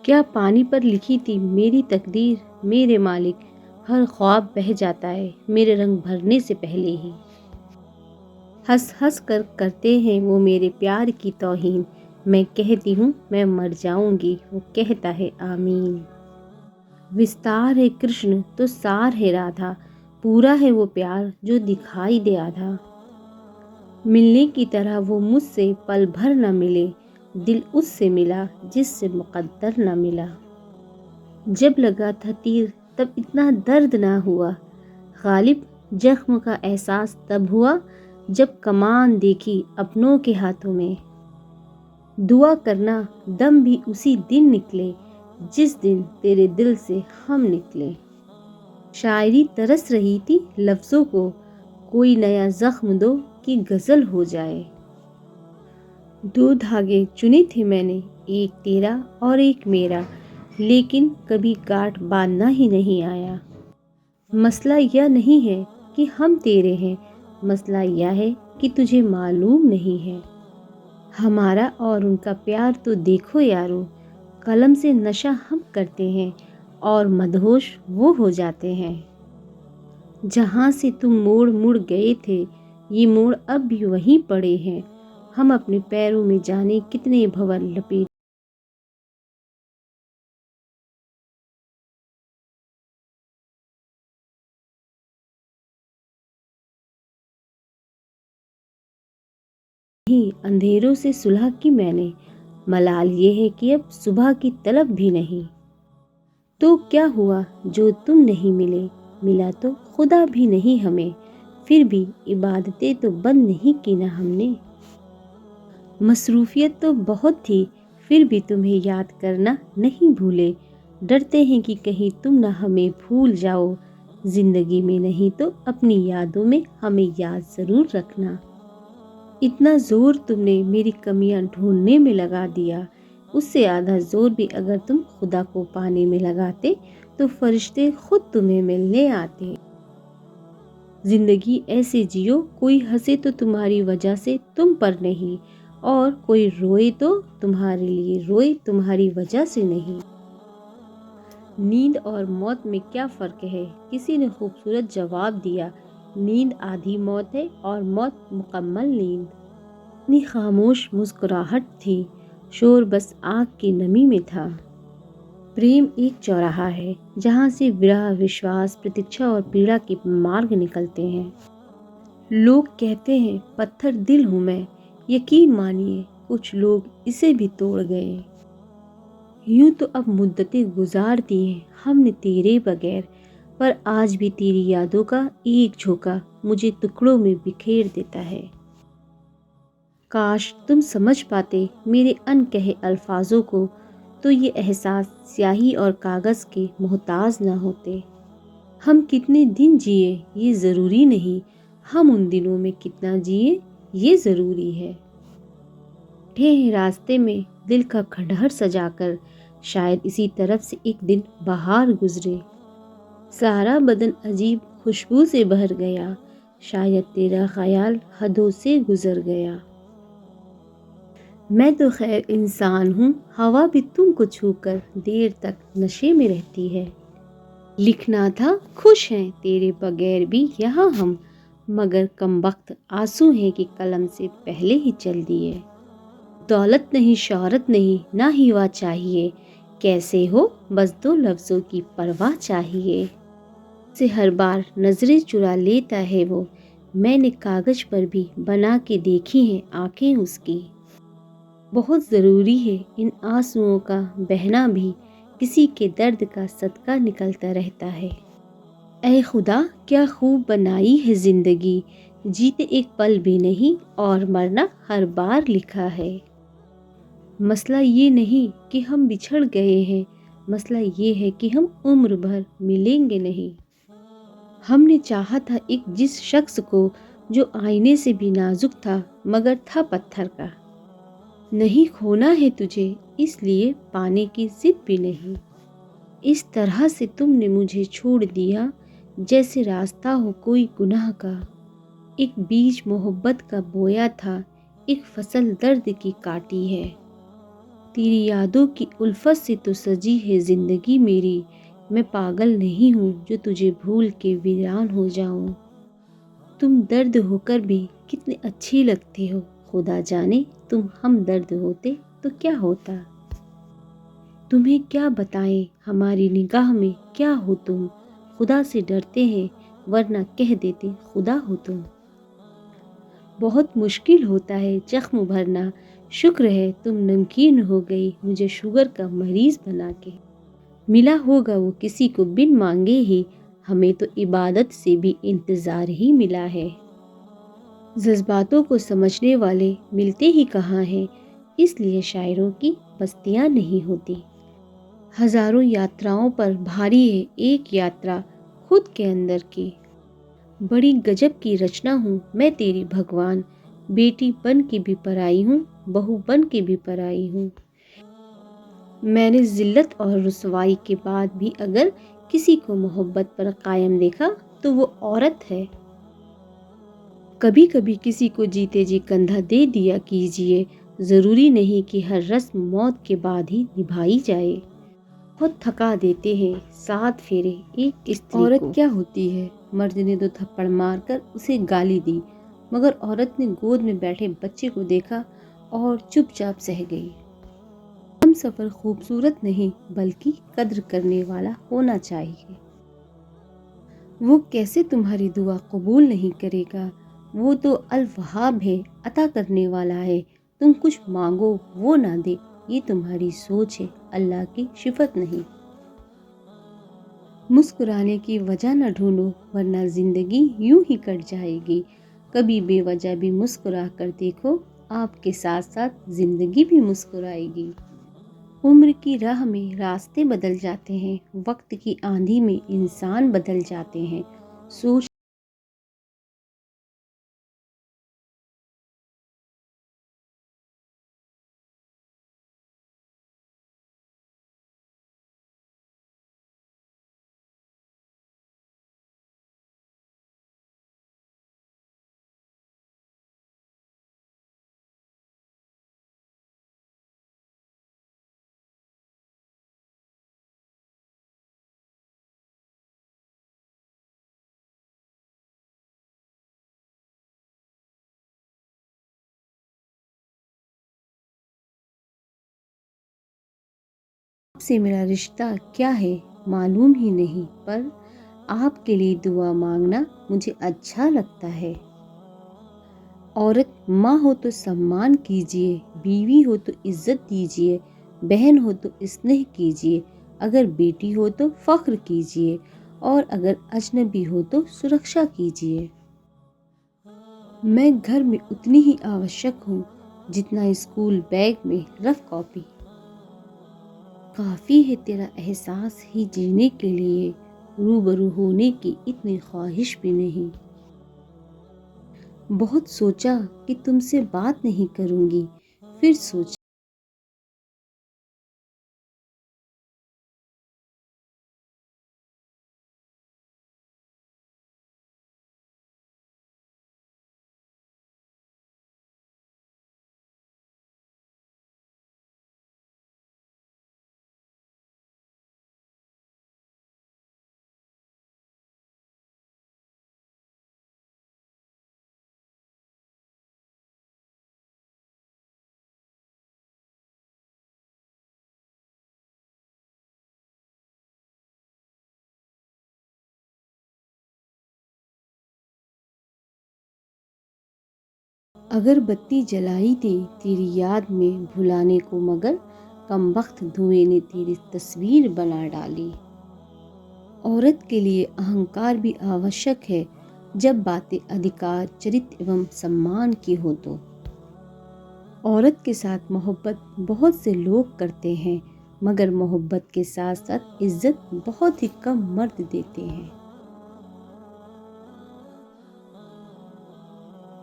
کیا پانی پر لکھی تھی میری تقدیر میرے مالک، ہر خواب بہہ جاتا ہے میرے رنگ بھرنے سے پہلے ہی۔ ہنس ہنس کر کرتے ہیں وہ میرے پیار کی توہین، میں کہتی ہوں میں مر جاؤں گی، وہ کہتا ہے آمین۔ وستار ہے کرشن تو سار ہے رادھا، پورا ہے وہ پیار جو دکھائی دے آدھا۔ ملنے کی طرح وہ مجھ سے پل بھر نہ ملے، دل اس سے ملا جس سے مقدر نہ ملا۔ جب لگا تھا تیر تب اتنا درد نہ ہوا، غالب زخم کا احساس تب ہوا جب کمان دیکھی اپنوں کے ہاتھوں میں۔ دعا کرنا دم بھی اسی دن نکلے جس دن تیرے دل سے ہم نکلے۔ شاعری ترس رہی تھی لفظوں کو، کوئی نیا زخم دو کہ غزل ہو جائے۔ دو دھاگے چنے تھے میں نے، ایک تیرا اور ایک میرا، لیکن کبھی گاٹھ باندھنا ہی نہیں آیا۔ مسئلہ یہ نہیں ہے کہ ہم تیرے ہیں، مسئلہ یہ ہے کہ تجھے معلوم نہیں ہے۔ ہمارا اور ان کا پیار تو دیکھو یارو، قلم سے نشہ ہم کرتے ہیں اور مدہوش وہ ہو جاتے ہیں۔ جہاں سے تم موڑ مڑ گئے تھے یہ موڑ اب بھی وہیں پڑے ہیں، ہم اپنے پیروں میں جانے کتنے بھور لپیٹ اندھیروں سے صلح کی میں نے، ملال یہ ہے کہ اب صبح کی طلب بھی نہیں۔ تو کیا ہوا جو تم نہیں ملے، ملا تو خدا بھی نہیں ہمیں، پھر بھی عبادتیں تو بند نہیں کی نا ہم نے۔ مصروفیت تو بہت تھی پھر بھی تمہیں یاد کرنا نہیں بھولے، ڈرتے ہیں کہ کہیں تم نہ ہمیں بھول جاؤ، زندگی میں نہیں تو اپنی یادوں میں ہمیں یاد ضرور رکھنا۔ اتنا زور تم نے میری کمیاں ڈھونڈنے میں لگا دیا، اس سے آدھا زور بھی اگر تم خدا کو پانے میں لگاتے تو فرشتے خود تمہیں ملنے آتے۔ زندگی ایسے جیو کوئی ہنسے تو تمہاری وجہ سے تم پر نہیں، اور کوئی روئے تو تمہارے لیے روئے تمہاری وجہ سے نہیں۔ نیند اور موت میں کیا فرق ہے، کسی نے خوبصورت جواب دیا، نیند آدھی موت ہے اور موت مکمل نیند۔ اتنی خاموش مسکراہٹ تھی، شور بس آنکھ کی نمی میں تھا۔ پریم ایک چوراہا ہے جہاں سے ورہ، وشواس، پرتیکشا اور پیڑا کے مارگ نکلتے ہیں۔ لوگ کہتے ہیں پتھر دل ہوں میں، یقین مانیے کچھ لوگ اسے بھی توڑ گئے۔ یوں تو اب مدتیں گزار دی ہیں ہم نے تیرے بغیر، پر آج بھی تیری یادوں کا ایک جھونکا مجھے ٹکڑوں میں بکھیر دیتا ہے۔ کاش تم سمجھ پاتے میرے ان کہے الفاظوں کو، تو یہ احساس سیاہی اور کاغذ کے محتاج نہ ہوتے۔ ہم کتنے دن جیے یہ ضروری نہیں، ہم ان دنوں میں کتنا جیے یہ ضروری ہے۔ بیٹھے ہیں راستے میں دل کا کھنڈہر سجا کر، شاید اسی طرف سے ایک دن بہار گزرے۔ سارا بدن عجیب خوشبو سے بھر گیا، شاید تیرا خیال حدوں سے گزر گیا۔ میں تو خیر انسان ہوں، ہوا بھی تم کو چھو کر دیر تک نشے میں رہتی ہے۔ لکھنا تھا خوش ہیں تیرے بغیر بھی یہاں ہم، مگر کم وقت آنسو ہیں کہ قلم سے پہلے ہی چل دیے۔ دولت نہیں، شہرت نہیں، نہ ہی وا چاہیے، کیسے ہو بس دو لفظوں کی پرواہ چاہیے۔ سے ہر بار نظریں چرا لیتا ہے وہ، میں نے کاغذ پر بھی بنا کے دیکھی ہیں آنکھیں اس کی۔ بہت ضروری ہے ان آنسوؤں کا بہنا بھی، کسی کے درد کا صدقہ نکلتا رہتا ہے۔ اے خدا کیا خوب بنائی ہے زندگی، جیتے ایک پل بھی نہیں اور مرنا ہر بار لکھا ہے۔ مسئلہ یہ نہیں کہ ہم بچھڑ گئے ہیں، مسئلہ یہ ہے کہ ہم عمر بھر ملیں گے نہیں۔ ہم نے چاہا تھا ایک جس شخص کو جو آئینے سے بھی نازک تھا مگر تھا پتھر کا۔ نہیں کھونا ہے تجھے اس لیے پانے کی ضد بھی نہیں۔ اس طرح سے تم نے مجھے چھوڑ دیا جیسے راستہ ہو کوئی گناہ کا۔ ایک بیج محبت کا بویا تھا، ایک فصل درد کی کاٹی ہے۔ تیری یادوں کی الفت سے تو سجی ہے زندگی میری، میں پاگل نہیں ہوں جو تجھے بھول کے ویران ہو جاؤں۔ تم درد ہو کر بھی کتنے اچھی لگتے ہو، خدا جانے تم ہم درد ہوتے تو کیا ہوتا۔ تمہیں کیا بتائیں ہماری نگاہ میں کیا ہو تم، خدا سے ڈرتے ہیں ورنہ کہہ دیتے خدا ہو تم۔ بہت مشکل ہوتا ہے زخم بھرنا، شکر ہے تم نمکین ہو گئی مجھے شوگر کا مریض بنا کے۔ ملا ہوگا وہ کسی کو بن مانگے ہی، ہمیں تو عبادت سے بھی انتظار ہی ملا ہے۔ جذباتوں کو سمجھنے والے ملتے ہی کہاں ہیں، اس لیے شاعروں کی بستیاں نہیں ہوتی۔ ہزاروں یاتراؤں پر بھاری ہے ایک یاترا خود کے اندر کی، بڑی گجب کی رچنا ہوں میں تیری بھگوان، بیٹی بن کے بھی پرائی ہوں بہو بن کے بھی پرائی ہوں۔ میں نے ذلت اور رسوائی کے بعد بھی اگر کسی کو محبت پر قائم دیکھا تو وہ عورت ہے۔ کبھی کبھی کسی کو جیتے جی کندھا دے دیا کیجیے، ضروری نہیں کہ ہر رسم موت کے بعد ہی نبھائی جائے۔ بہت تھکا دیتے ہیں 7 پھیرے ایک استری کو۔ عورت کیا ہوتی ہے، مرد نے 2 تھپڑ مار کر اسے گالی دی، مگر عورت نے گود میں بیٹھے بچے کو دیکھا اور چپ چاپ سہ گئی۔ ہم سفر خوبصورت نہیں بلکہ قدر کرنے والا ہونا چاہیے۔ وہ کیسے تمہاری دعا قبول نہیں کرے گا، وہ تو الوہاب ہے عطا کرنے والا ہے، تم کچھ مانگو وہ نہ دے، یہ تمہاری سوچ ہے اللہ کی صفت نہیں۔ مسکرانے کی وجہ نہ ڈھونڈو ورنہ زندگی یوں ہی کٹ جائے گی، کبھی بے وجہ بھی مسکرا کر دیکھو آپ کے ساتھ ساتھ زندگی بھی مسکرائے گی۔ عمر کی راہ میں راستے بدل جاتے ہیں، وقت کی آندھی میں انسان بدل جاتے ہیں، سوچ آپ سے میرا رشتہ کیا ہے معلوم ہی نہیں، پر آپ کے لیے دعا مانگنا مجھے اچھا لگتا ہے۔ عورت ماں ہو تو سمان کیجیے، بیوی ہو تو عزت دیجیے، بہن ہو تو اسنیہ کیجیے، اگر بیٹی ہو تو فخر کیجیے اور اگر اجنبی ہو تو سرکشا کیجیے۔ میں گھر میں اتنی ہی آوشک ہوں جتنا اسکول بیگ میں رف کاپی۔ کافی ہے تیرا احساس ہی جینے کے لیے، روبرو ہونے کی اتنی خواہش بھی نہیں۔ بہت سوچا کہ تم سے بات نہیں کروں گی، پھر سوچا اگر بتی جلائی تھی تیری یاد میں بھلانے کو، مگر کمبخت دھوئیں نے تیری تصویر بنا ڈالی۔ عورت کے لیے اہنکار بھی آوشک ہے جب باتیں ادھیکار چرت ایوم سمان کی ہو تو۔ عورت کے ساتھ محبت بہت سے لوگ کرتے ہیں، مگر محبت کے ساتھ ساتھ عزت بہت ہی کم مرد دیتے ہیں۔